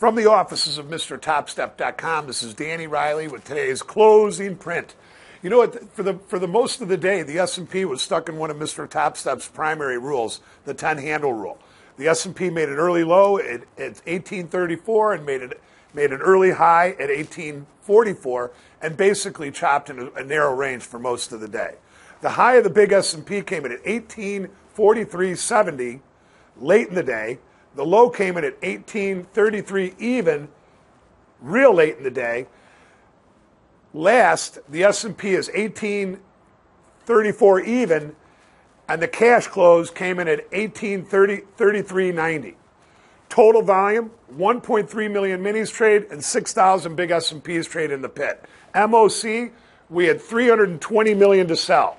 From the offices of MrTopStep.com, this is Danny Riley with today's closing print. You know what? For the most of the day, the S&P was stuck in one of Mr. Topstep's primary rules, the 10-handle rule. The S&P made an early low at 1834 and made an early high at 1844, and basically chopped in a narrow range for most of the day. The high of the big S&P came in at 1843.70 late in the day. The low came in at 1833 even, real late in the day. Last, the S&P is 1834 even, and the cash close came in at 1833.90. Total volume, 1.3 million minis trade and 6,000 big S&Ps trade in the pit. MOC, we had 320 million to sell.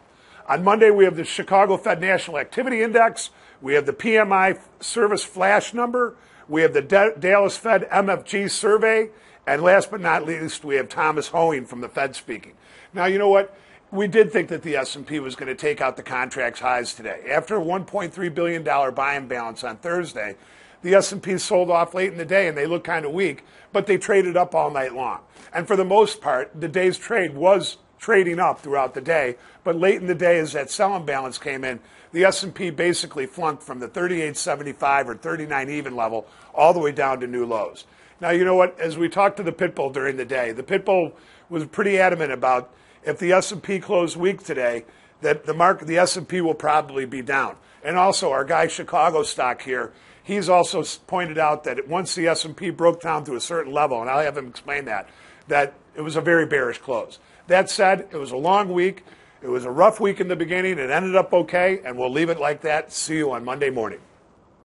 On Monday, we have the Chicago Fed National Activity Index. We have the PMI Service Flash number. We have the Dallas Fed MFG Survey. And last but not least, we have Thomas Hoenig from the Fed speaking. Now, you know what? We did think that the S&P was going to take out the contract's highs today. After a $1.3 billion buying balance on Thursday, the S&P sold off late in the day, and they look kind of weak, but they traded up all night long. And for the most part, the day's trade was trading up throughout the day, but late in the day as that selling balance came in, the S&P basically flunked from the 38.75 or 39 even level all the way down to new lows. Now, you know what? As we talked to the Pitbull during the day, the Pitbull was pretty adamant about if the S&P closed weak today, that the S&P will probably be down. And also, our guy Chicago stock here, he's also pointed out that once the S&P broke down to a certain level, and I'll have him explain that it was a very bearish close. That said, it was a long week. It was a rough week in the beginning. It ended up okay, and we'll leave it like that. See you on Monday morning.